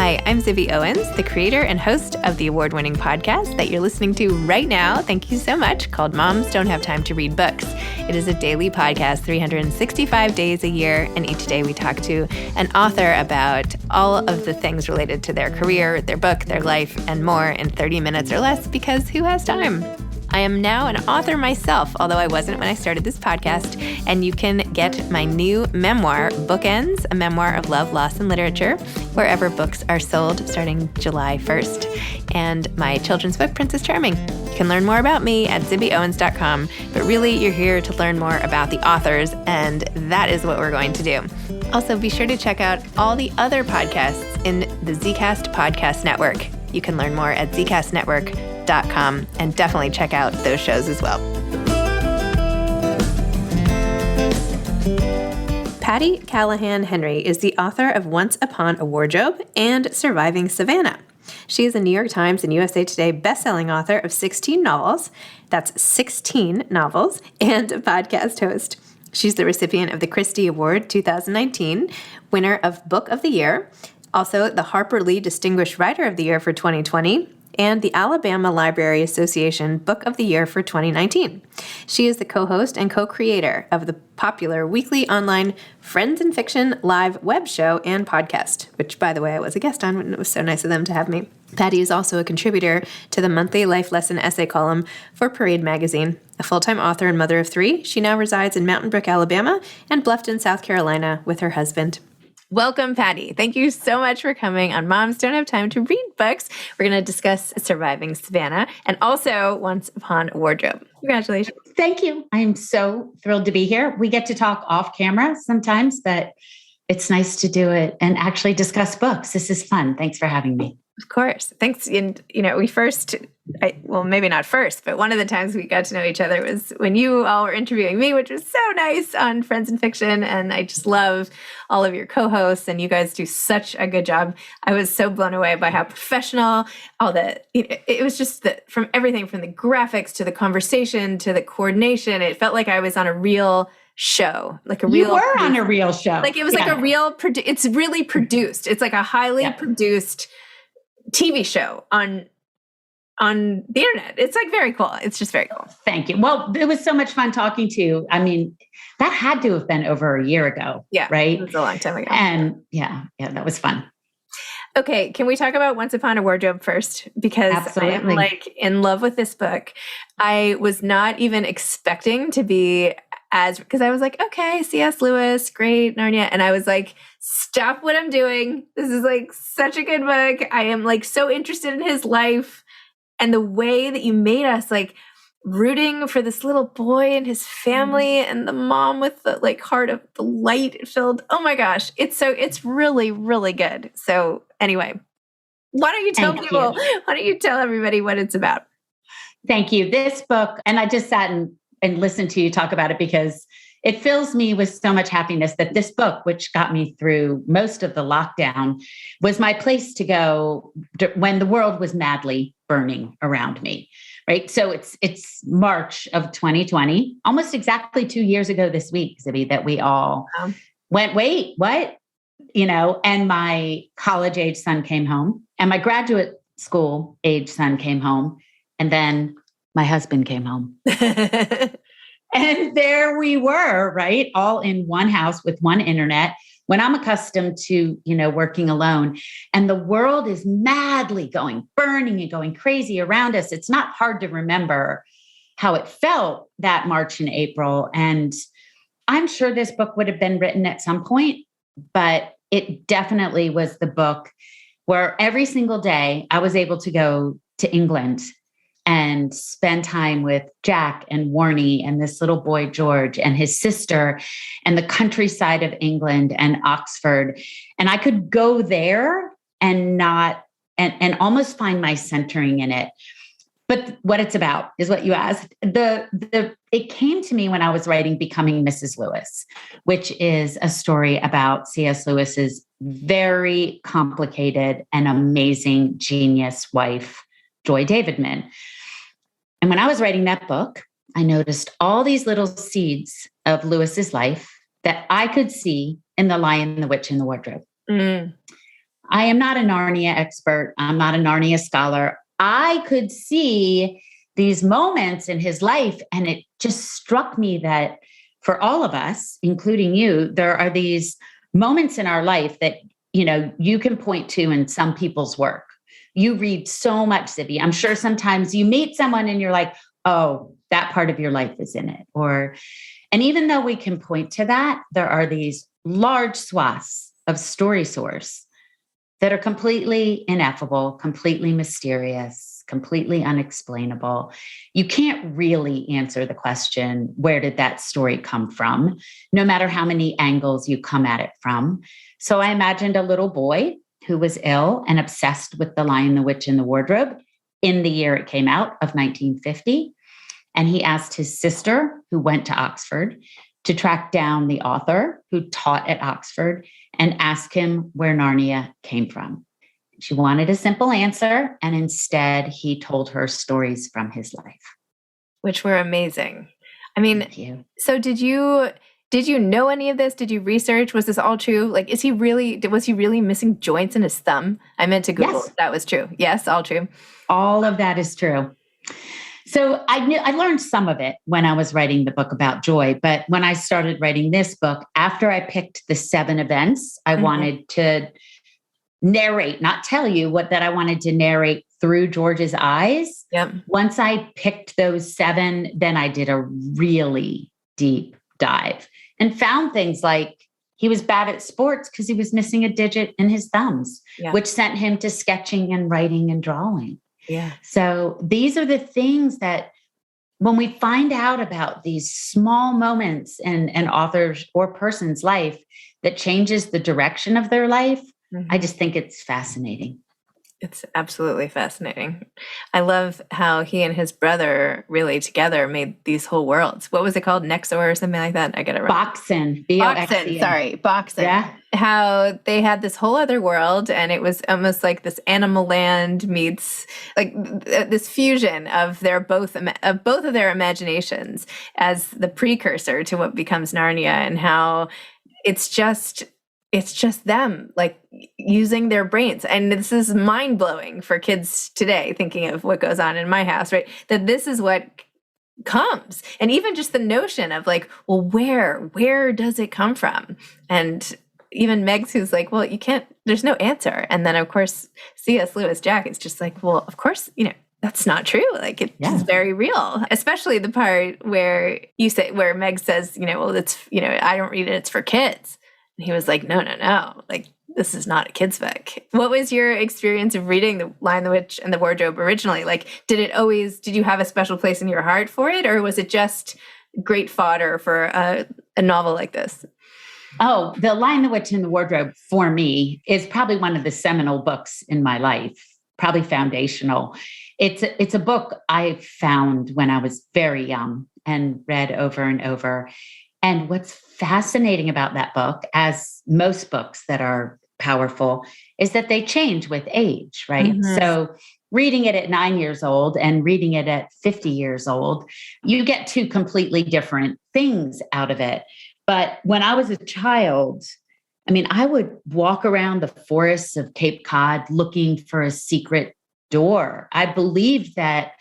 Hi, I'm Zibby Owens, the creator and host of the award-winning podcast that you're listening to right now. Thank you so much, called Moms Don't Have Time to Read Books. It is a daily podcast, 365 days a year, and each day we talk to an author about all of the things related to their career, their book, their life, and more in 30 minutes or less, because who has time? I am now an author myself, although I wasn't when I started this podcast, and you can get my new memoir, Bookends, a memoir of love, loss, and literature, wherever books are sold starting July 1st, and my children's book, Princess Charming. You can learn more about me at zibbyowens.com, but really you're here to learn more about the authors, and that is what we're going to do. Also, be sure to check out all the other podcasts in the Zcast Podcast Network. You can learn more at zcastnetwork.com and definitely check out those shows as well. Patti Callahan Henry is the author of Once Upon a Wardrobe and Surviving Savannah. She is a New York Times and USA Today bestselling author of 16 novels, that's 16 novels, and a podcast host. She's the recipient of the Christie Award 2019, winner of Book of the Year, also the Harper Lee Distinguished Writer of the Year for 2020, and the Alabama Library Association Book of the Year for 2019. She is the co-host and co-creator of the popular weekly online Friends Fiction live web show and podcast, which, by the way, I was a guest on, and it was so nice of them to have me. Patti is also a contributor to the monthly life lesson essay column for Parade magazine. A full-time author and mother of three, she now resides in Mountain Brook, Alabama, and Bluffton, South Carolina, with her husband. Welcome, Patti. Thank you so much for coming on Moms Don't Have Time to Read Books. We're going to discuss Surviving Savannah and also Once Upon a Wardrobe. Congratulations. Thank you. I'm so thrilled to be here. We get to talk off camera sometimes, but it's nice to do it and actually discuss books. This is fun. Thanks for having me. Of course. Thanks. And, we maybe not first, but one of the times we got to know each other was when you all were interviewing me, which was so nice on Friends Fiction. And I just love all of your co-hosts, and you guys do such a good job. I was so blown away by how professional it was just from everything from the graphics to the conversation to the coordination. It felt like I was on a real show, You were on a real show. Like it was like a real, it's really produced. It's like a highly produced TV show on the internet. It's like very cool. It's just very cool. Thank you. Well, it was so much fun talking to you. I mean, that had to have been over a year ago. Yeah. Right? It was a long time ago. And yeah, that was fun. Okay. Can we talk about Once Upon a Wardrobe first? Because Absolutely. I'm in love with this book. I was not even expecting to be because I was like, okay, C.S. Lewis, great, Narnia. And I was like, stop what I'm doing. This is such a good book. I am so interested in his life and the way that you made us rooting for this little boy and his family and the mom with the heart of the light filled. Oh my gosh. It's really, really good. So anyway, why don't you tell everybody what it's about? Thank you. This book, and I just sat and listen to you talk about it because it fills me with so much happiness that this book, which got me through most of the lockdown, was my place to go when the world was madly burning around me, right? So it's March of 2020, almost exactly 2 years ago this week, Zibby, that we all went, wait, what? And my college-age son came home and my graduate school-age son came home, and then my husband came home. And there we were, right? All in one house with one internet, when I'm accustomed to, working alone, and the world is madly burning and going crazy around us. It's not hard to remember how it felt that March and April. And I'm sure this book would have been written at some point, but it definitely was the book where every single day I was able to go to England and spend time with Jack and Warnie and this little boy, George, and his sister, and the countryside of England and Oxford. And I could go there and almost find my centering in it. But what it's about is what you asked. It came to me when I was writing Becoming Mrs. Lewis, which is a story about C.S. Lewis's very complicated and amazing genius wife, Joy Davidman. And when I was writing that book, I noticed all these little seeds of Lewis's life that I could see in The Lion, the Witch, and the Wardrobe. Mm. I am not a Narnia expert. I'm not a Narnia scholar. I could see these moments in his life, and it just struck me that for all of us, including you, there are these moments in our life that, you can point to in some people's work. You read so much, Zibby. I'm sure sometimes you meet someone and you're like, oh, that part of your life is in it. And even though we can point to that, there are these large swaths of story source that are completely ineffable, completely mysterious, completely unexplainable. You can't really answer the question, where did that story come from? No matter how many angles you come at it from. So I imagined a little boy who was ill and obsessed with The Lion, the Witch, and the Wardrobe in the year it came out of 1950. And he asked his sister, who went to Oxford, to track down the author who taught at Oxford and ask him where Narnia came from. She wanted a simple answer, and instead he told her stories from his life. Which were amazing. I mean, so did you know any of this? Did you research? Was this all true? Like, was he really missing joints in his thumb? I meant to Google if that was true. Yes, all true. All of that is true. So I learned some of it when I was writing the book about Joy, but when I started writing this book, after I picked the 7 events, I wanted to narrate, not tell you that I wanted to narrate through George's eyes. Yep. Once I picked those 7, then I did a really deep dive and found things like he was bad at sports because he was missing a digit in his thumbs, which sent him to sketching and writing and drawing. Yeah. So these are the things that when we find out about these small moments in an author's or person's life that changes the direction of their life, I just think it's fascinating. It's absolutely fascinating. I love how he and his brother really together made these whole worlds. What was it called? Nexor or something like that? I got it right. Boxen. Boxen. Sorry. Boxen. Yeah. How they had this whole other world, and it was almost like this Animal Land meets like this fusion of both of their imaginations as the precursor to what becomes Narnia, and how it's just them like using their brains. And this is mind blowing for kids today, thinking of what goes on in my house, right? That this is what comes. And even just the notion of like, well, where does it come from? And even Meg's who's like, well, you can't, there's no answer. And then of course, C.S. Lewis Jack is just like, well, of course, that's not true. Like it's very real, especially the part where where Meg says, well, it's, I don't read it. It's for kids. And he was like, no. Like, this is not a kid's book. What was your experience of reading The Lion, the Witch, and the Wardrobe originally? Like, did you have a special place in your heart for it? Or was it just great fodder for a novel like this? Oh, The Lion, the Witch, and the Wardrobe for me is probably one of the seminal books in my life, probably foundational. It's a book I found when I was very young and read over and over. And what's fascinating about that book, as most books that are powerful, is that they change with age, right? So reading it at 9 years old and reading it at 50 years old, you get 2 completely different things out of it. But when I was a child, I would walk around the forests of Cape Cod looking for a secret door. I believed that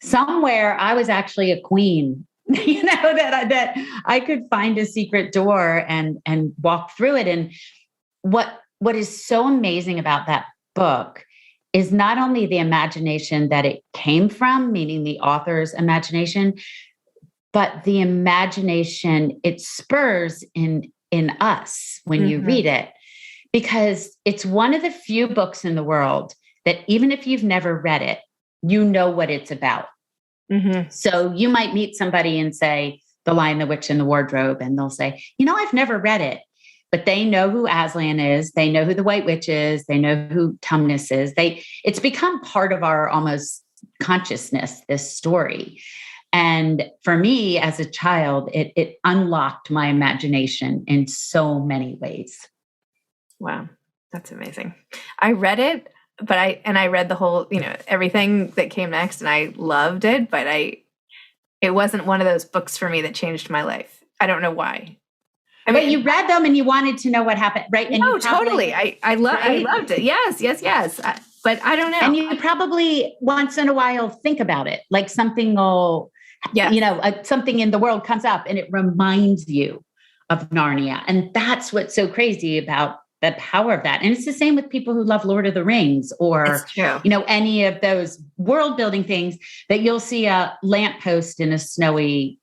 somewhere I was actually a queen. That I could find a secret door and walk through it. And what is so amazing about that book is not only the imagination that it came from, meaning the author's imagination, but the imagination it spurs in us when you read it, because it's one of the few books in the world that even if you've never read it, you know what it's about. So you might meet somebody and say, The Lion, the Witch, and the Wardrobe, and they'll say, I've never read it, but they know who Aslan is. They know who the White Witch is. They know who Tumnus is. It's become part of our almost consciousness, this story. And for me as a child, it unlocked my imagination in so many ways. Wow. That's amazing. I read it. But I read the whole, everything that came next, and I loved it, but it wasn't one of those books for me that changed my life. I don't know why. I But mean, you read them and you wanted to know what happened, right? And no, you probably, totally. I loved it. Yes, yes, yes. But I don't know. and you probably once in a while think about it, like something will, Yes. something in the world comes up and it reminds you of Narnia. And that's what's so crazy about the power of that. And it's the same with people who love Lord of the Rings or, It's true. any of those world building things that you'll see a lamppost in a snowy,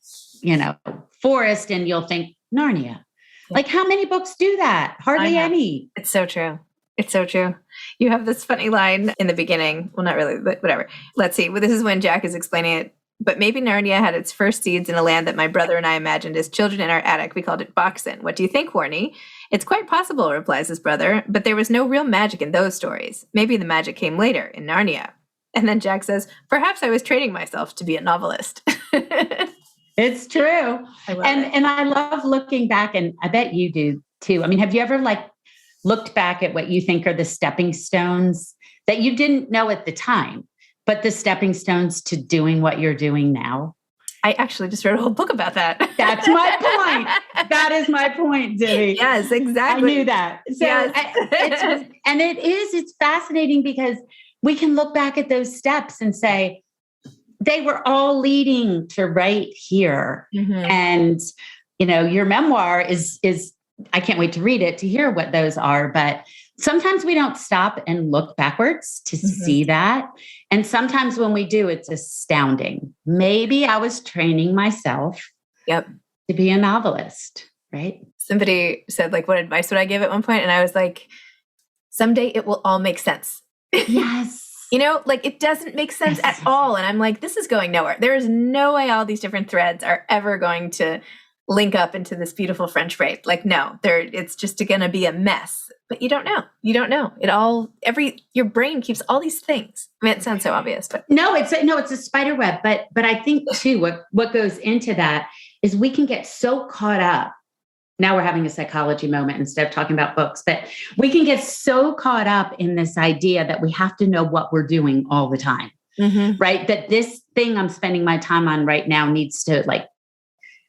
forest and you'll think Narnia. Like how many books do that? Hardly any. It's so true. It's so true. You have this funny line in the beginning. Well, not really, but whatever. Let's see. Well, this is when Jack is explaining it. But maybe Narnia had its first seeds in a land that my brother and I imagined as children in our attic. We called it Boxen. What do you think, Horny? It's quite possible, replies his brother, but there was no real magic in those stories. Maybe the magic came later in Narnia. And then Jack says, perhaps I was training myself to be a novelist. It's true. And I love looking back, and I bet you do too. I mean, have you ever looked back at what you think are the stepping stones that you didn't know at the time, but the stepping stones to doing what you're doing now? I actually just wrote a whole book about that. That's my point. That is my point, Zibby. Yes, exactly. I knew that. So yes. It's fascinating because we can look back at those steps and say, they were all leading to right here. Mm-hmm. And, your memoir is, I can't wait to read it, to hear what those are. But sometimes we don't stop and look backwards to see that. And sometimes when we do, it's astounding. Maybe I was training myself to be a novelist, right? Somebody said, what advice would I give at one point? And I was like, someday it will all make sense. Yes. It doesn't make sense at all. And I'm like, this is going nowhere. There is no way all these different threads are ever going to link up into this beautiful French braid. No, it's just going to be a mess. But you don't know. You don't know. Your brain keeps all these things. I mean, it sounds so obvious, but no, it's a spider web. But I think too, what goes into that is we can get so caught up. Now we're having a psychology moment instead of talking about books, but we can get so caught up in this idea that we have to know what we're doing all the time, right? That this thing I'm spending my time on right now needs to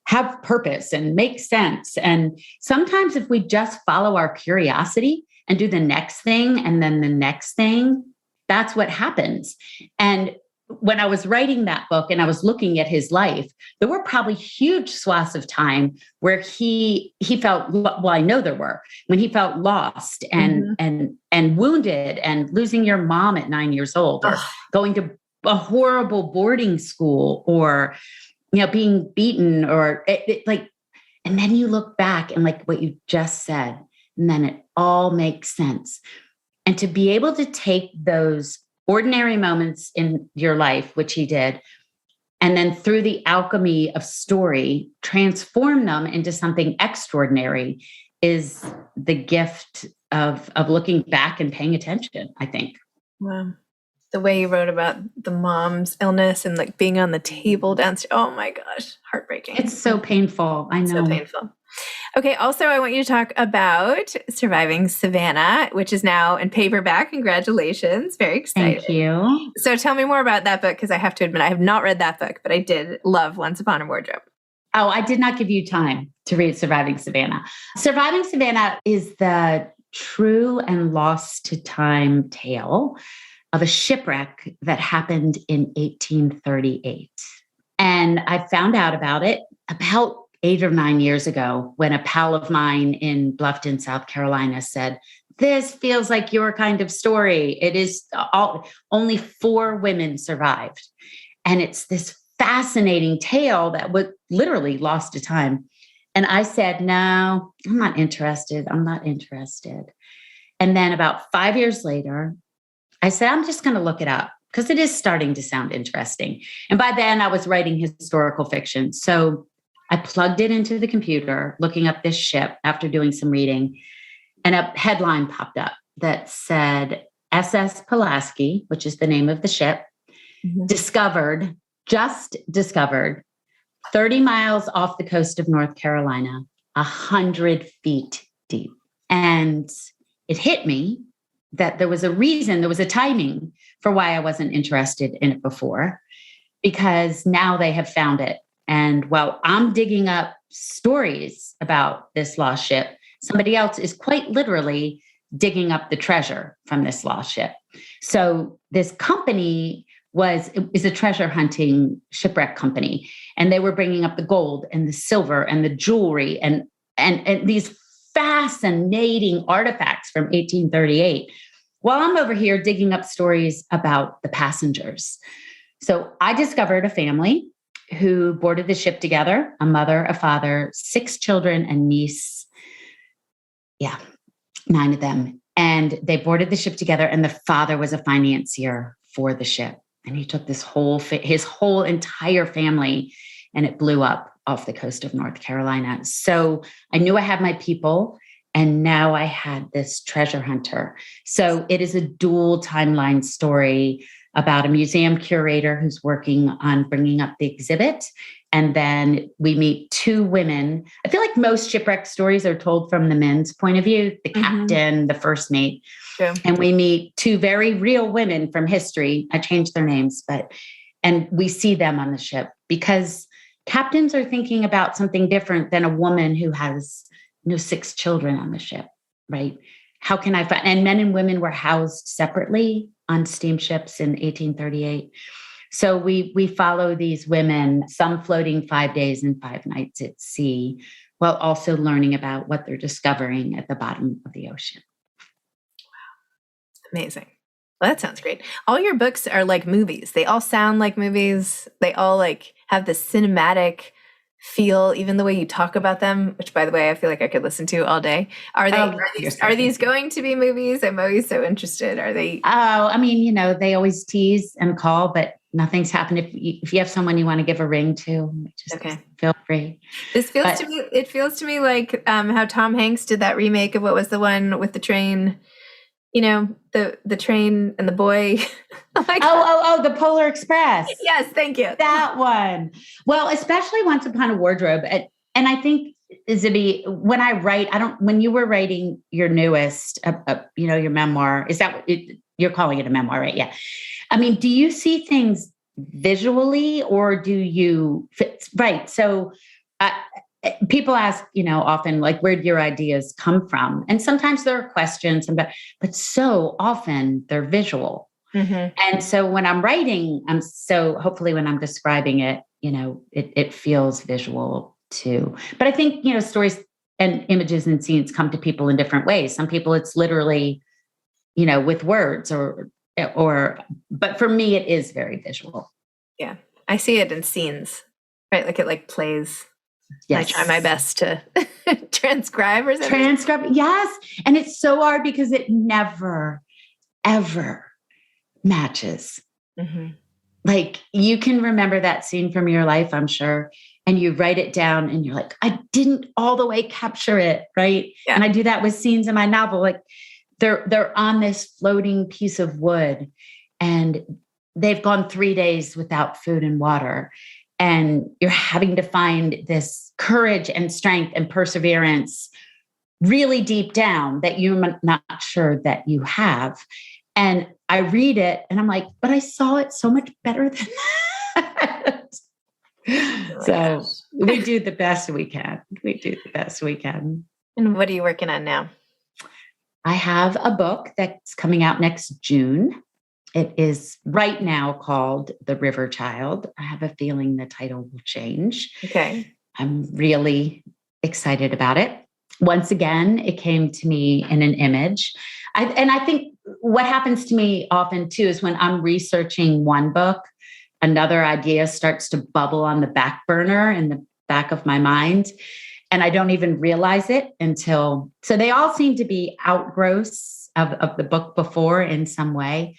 have purpose and make sense. And sometimes if we just follow our curiosity and do the next thing and then the next thing, that's what happens. And when I was writing that book and I was looking at his life, there were probably huge swaths of time where he felt, well, I know there were, when he felt lost and wounded and losing your mom at 9 years old or going to a horrible boarding school or, being beaten or and then you look back and what you just said, and then it all makes sense. And to be able to take those ordinary moments in your life, which he did, and then through the alchemy of story, transform them into something extraordinary is the gift of looking back and paying attention, I think. Wow. The way you wrote about the mom's illness and being on the table downstairs. Oh my gosh, heartbreaking. It's so painful. I know. So painful. Okay. Also, I want you to talk about Surviving Savannah, which is now in paperback. Congratulations. Very excited. Thank you. So tell me more about that book, because I have to admit, I have not read that book, but I did love Once Upon a Wardrobe. Oh, I did not give you time to read Surviving Savannah. Surviving Savannah is the true and lost to time tale of a shipwreck that happened in 1838. And I found out about it about 8 or 9 years ago when a pal of mine in Bluffton, South Carolina said, this feels like your kind of story. It is only 4 women survived. And it's this fascinating tale that was literally lost to time. And I said, no, I'm not interested. And then about 5 years later, I said, I'm just going to look it up because it is starting to sound interesting. And by then I was writing historical fiction. So I plugged it into the computer, looking up this ship after doing some reading, and a headline popped up that said, SS Pulaski, which is the name of the ship, just discovered 30 miles off the coast of North Carolina, 100 feet deep. And it hit me that there was a reason, there was a timing for why I wasn't interested in it before, because now they have found it. And while I'm digging up stories about this lost ship, somebody else is quite literally digging up the treasure from this lost ship. So this company is a treasure hunting shipwreck company, and they were bringing up the gold and the silver and the jewelry and these fascinating artifacts from 1838, while I'm over here digging up stories about the passengers. So I discovered a family who boarded the ship together, a mother, a father, 6 children, and niece. Yeah, 9 of them. And they boarded the ship together, and the father was a financier for the ship. And he took his whole entire family, and it blew up off the coast of North Carolina. So I knew I had my people, and now I had this treasure hunter. So it is a dual timeline story about a museum curator who's working on bringing up the exhibit. And then we meet 2 women. I feel like most shipwreck stories are told from the men's point of view, the captain, the first mate. True. And we meet 2 very real women from history. I changed their names, and we see them on the ship because captains are thinking about something different than a woman who has 6 children on the ship, right? How can I find, and men and women were housed separately on steamships in 1838. So we follow these women, some floating 5 days and 5 nights at sea, while also learning about what they're discovering at the bottom of the ocean. Amazing. Well, that sounds great. All your books are like movies. They all sound like movies. They all like have this cinematic feel, even the way you talk about them, which by the way, I feel like I could listen to all day. Are these going to be movies? I'm always so interested. Are they? Oh, I mean, they always tease and call, but nothing's happened. If you have someone you want to give a ring to, just feel free. It feels to me like how Tom Hanks did that remake of what was the one with the train, the train and the boy. The Polar Express. Yes, thank you. That one. Well, especially Once Upon a Wardrobe. And I think, Zibby, when I write, when you were writing your newest, your memoir, is that you're calling it a memoir, right? Yeah. I mean, do you see things visually or do you fit? Right. So people ask, often like, where do your ideas come from? And sometimes there are questions, but so often they're visual. Mm-hmm. And so when I'm writing, hopefully when I'm describing it, it feels visual too. But I think, stories and images and scenes come to people in different ways. Some people it's literally, with words but for me, it is very visual. Yeah. I see it in scenes, right? Like it plays. Yes. I try my best to transcribe or something. Transcribe. Yes. And it's so hard because it never, ever matches. Mm-hmm. Like you can remember that scene from your life, I'm sure, and you write it down and you're like, I didn't all the way capture it. Right. Yeah. And I do that with scenes in my novel. Like they're on this floating piece of wood and they've gone 3 days without food and water. And you're having to find this courage and strength and perseverance really deep down that you're not sure that you have. And I read it and I'm like, but I saw it so much better than that. So we do the best we can. And what are you working on now? I have a book that's coming out next June. It is right now called The River Child. I have a feeling the title will change. Okay. I'm really excited about it. Once again, it came to me in an image. I think what happens to me often too is when I'm researching one book, another idea starts to bubble on the back burner in the back of my mind. And I don't even realize it so they all seem to be outgrowths of the book before in some way.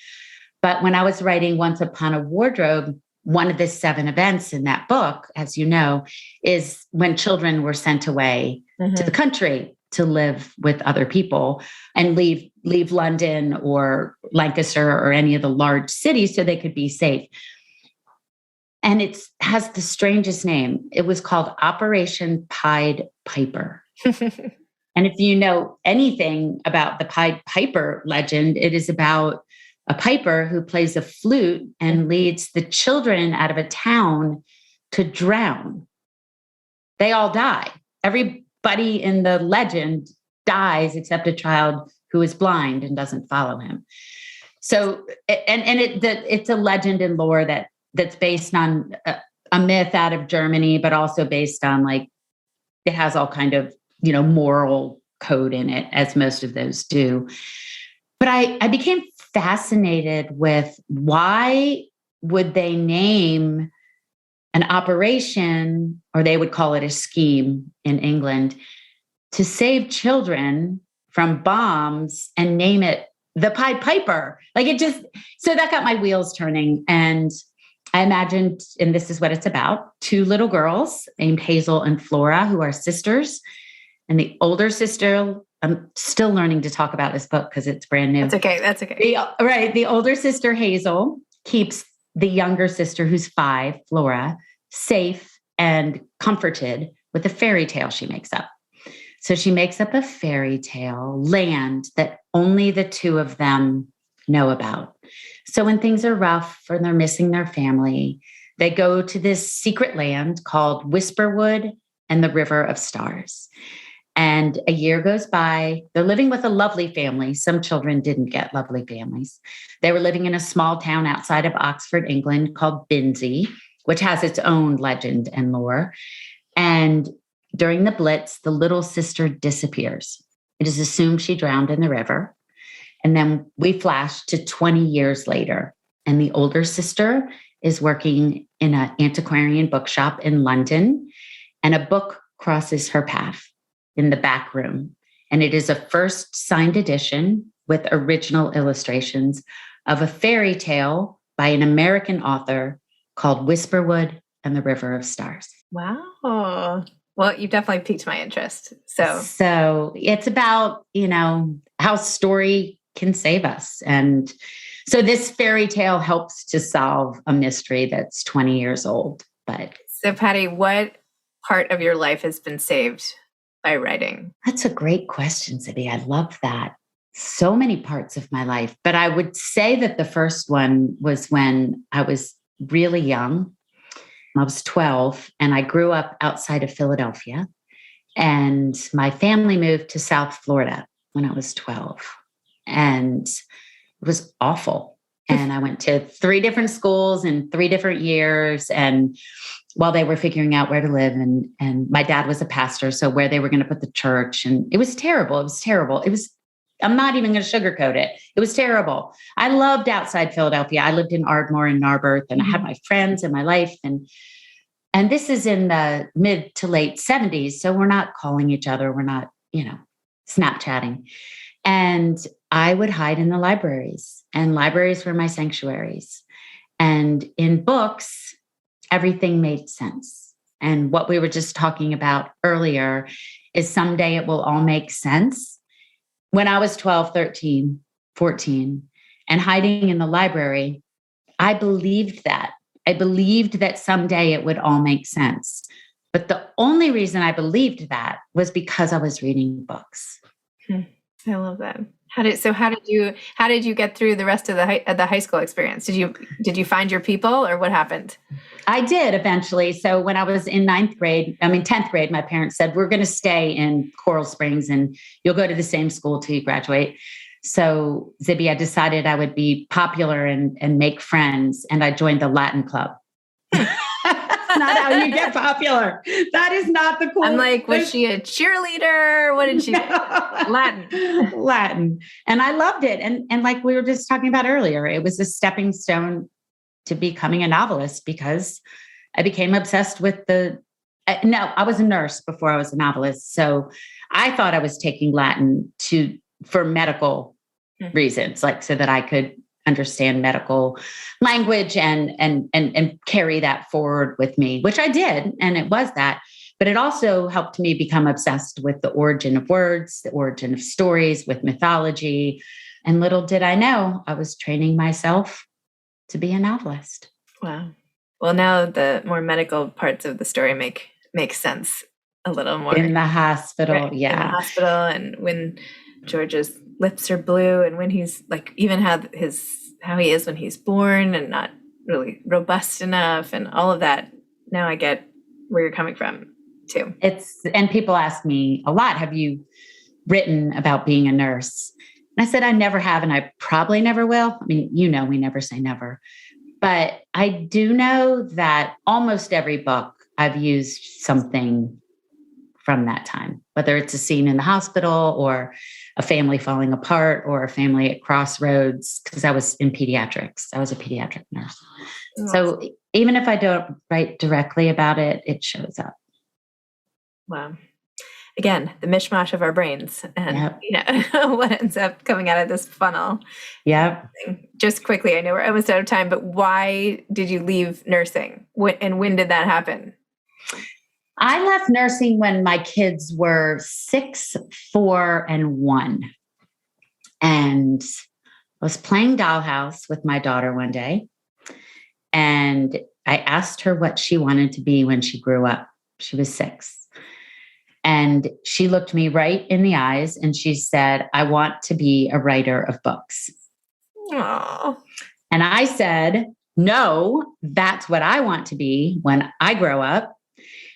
But when I was writing Once Upon a Wardrobe, one of the 7 events in that book, as you know, is when children were sent away to the country to live with other people and leave London or Lancaster or any of the large cities so they could be safe. And it has the strangest name. It was called Operation Pied Piper. And if you know anything about the Pied Piper legend, it is about a piper who plays a flute and leads the children out of a town to drown. they all die. Everybody in the legend dies except a child who is blind and doesn't follow him. So, it's a legend and lore that's based on a myth out of Germany, but also based on like, it has all kind of, moral code in it, as most of those do. But I became fascinated with why would they name an operation, or they would call it a scheme in England, to save children from bombs and name it the Pied Piper. So that got my wheels turning. And I imagined, and this is what it's about, two little girls named Hazel and Flora, who are sisters. And the older sister, I'm still learning to talk about this book because it's brand new. That's okay. The older sister, Hazel, keeps the younger sister, who's 5, Flora, safe and comforted with a fairy tale she makes up. So she makes up a fairy tale land that only the two of them know about. So when things are rough or they're missing their family, they go to this secret land called Whisperwood and the River of Stars. And a year goes by. They're living with a lovely family. Some children didn't get lovely families. They were living in a small town outside of Oxford, England, called Binsey, which has its own legend and lore. And during the Blitz, the little sister disappears. It is assumed she drowned in the river. And then we flash to 20 years later, and the older sister is working in an antiquarian bookshop in London, and a book crosses her path in the back room. And it is a first signed edition with original illustrations of a fairy tale by an American author called Whisperwood and the River of Stars. Wow. Well, you've definitely piqued my interest. So it's about, how story can save us. And so this fairy tale helps to solve a mystery that's 20 years old. So Patti, what part of your life has been saved by writing? That's a great question, Zibby. I love that. So many parts of my life, but I would say that the first one was when I was really young. I was 12 and I grew up outside of Philadelphia, and my family moved to South Florida when I was 12, and it was awful. And I went to 3 different schools in 3 different years. And while they were figuring out where to live, and my dad was a pastor, so where they were going to put the church, and it was terrible. It was terrible. I'm not even going to sugarcoat it. It was terrible. I loved outside Philadelphia. I lived in Ardmore and Narberth, and I had my friends and my life. And this is in the mid to late 70s. So we're not calling each other. We're not, Snapchatting. And I would hide in the libraries, and libraries were my sanctuaries. And in books, everything made sense. And what we were just talking about earlier is someday it will all make sense. When I was 12, 13, 14, and hiding in the library, I believed that. I believed that someday it would all make sense. But the only reason I believed that was because I was reading books. I love that. How did you get through the rest of the high school experience? Did you find your people, or what happened? I did eventually. So when I was in 10th grade, my parents said, we're going to stay in Coral Springs and you'll go to the same school till you graduate. So Zibby, I decided I would be popular and make friends. And I joined the Latin club. Not how you get popular. That is not the cool. I'm like, was she a cheerleader? What did she do? Latin. And I loved it. And like we were just talking about earlier, it was a stepping stone to becoming a novelist, because I became obsessed with I was a nurse before I was a novelist. So I thought I was taking Latin for medical reasons, like so that I could understand medical language and carry that forward with me, which I did. And it was that, but it also helped me become obsessed with the origin of words, the origin of stories, with mythology. And little did I know, I was training myself to be a novelist. Wow. Well, now the more medical parts of the story make sense a little more. In the hospital, right? yeah. In the hospital, and when George's lips are blue, and when he's like, even how he is when he's born and not really robust enough, and all of that. Now I get where you're coming from. too. And people ask me a lot, have you written about being a nurse? And I said, I never have, and I probably never will. I mean, we never say never. But I do know that almost every book I've used something from that time, whether it's a scene in the hospital or a family falling apart or a family at crossroads, because I was in pediatrics. I was a pediatric nurse. Oh. So even if I don't write directly about it, it shows up. Wow. Again, the mishmash of our brains and what ends up coming out of this funnel. Yeah. Just quickly, I know we're almost out of time, but why did you leave nursing? And when did that happen? I left nursing when my kids were 6, 4, and 1. And I was playing dollhouse with my daughter one day. And I asked her what she wanted to be when she grew up. She was 6. And she looked me right in the eyes and she said, I want to be a writer of books. Aww. And I said, no, that's what I want to be when I grow up.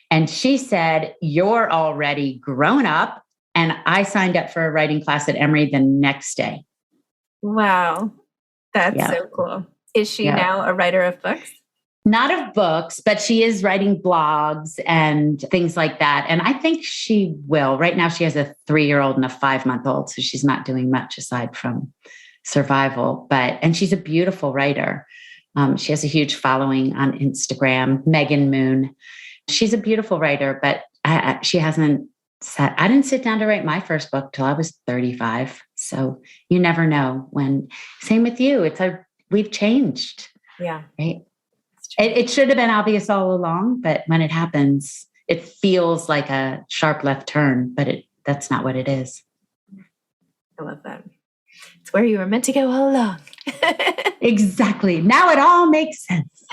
And she said, you're already grown up. And I signed up for a writing class at Emory the next day. Wow. That's so cool. Is she now a writer of books? Not of books, but she is writing blogs and things like that. And I think she will. Right now, she has a 3-year-old and a 5-month-old. So she's not doing much aside from survival. And she's a beautiful writer. She has a huge following on Instagram, Megan Moon. She's a beautiful writer, but she hasn't sat. I didn't sit down to write my first book till I was 35. So you never know when. Same with you. We've changed. Yeah. Right. It should have been obvious all along, but when it happens, it feels like a sharp left turn, but that's not what it is. I love that. It's where you were meant to go all along. Exactly. Now it all makes sense.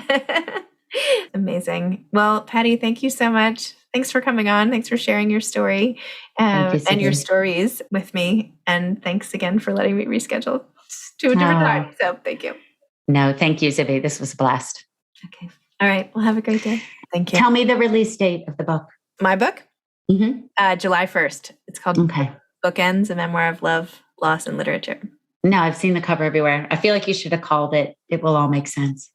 Amazing. Well, Patti, thank you so much. Thanks for coming on. Thanks for sharing your story and your stories with me. And thanks again for letting me reschedule to a different time. So thank you. No, thank you, Zibby. This was a blast. Okay. All right. Well, have a great day. Thank you. Tell me the release date of the book. My book? Mm-hmm. July 1st. It's called Bookends, A Memoir of Love, Loss, and Literature. No, I've seen the cover everywhere. I feel like you should have called it It Will All Make Sense.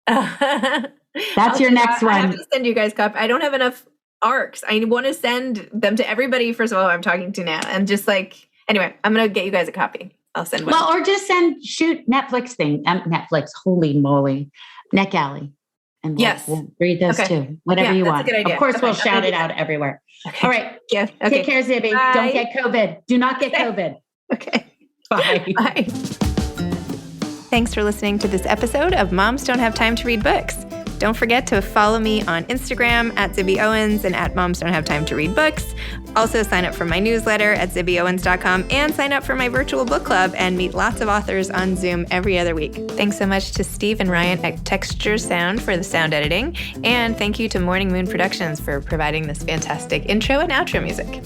That's your next one. I have to send you guys copy. I don't have enough arcs. I want to send them to everybody, first of all, I'm talking to now. And just anyway, I'm going to get you guys a copy. I'll send one. Well, or just shoot Netflix thing. Netflix, holy moly. NetGalley. And we'll read those too. Whatever you want. Of course, we'll shout it out everywhere. Okay. All right. Yeah. Okay. Take care, Zibby. Bye. Don't get COVID. Do not get COVID. Okay. Bye. Bye. Thanks for listening to this episode of Moms Don't Have Time to Read Books. Don't forget to follow me on Instagram at Zibby Owens and at Moms Don't Have Time to Read Books. Also sign up for my newsletter at zibbyowens.com and sign up for my virtual book club and meet lots of authors on Zoom every other week. Thanks so much to Steve and Ryan at Texture Sound for the sound editing. And thank you to Morning Moon Productions for providing this fantastic intro and outro music.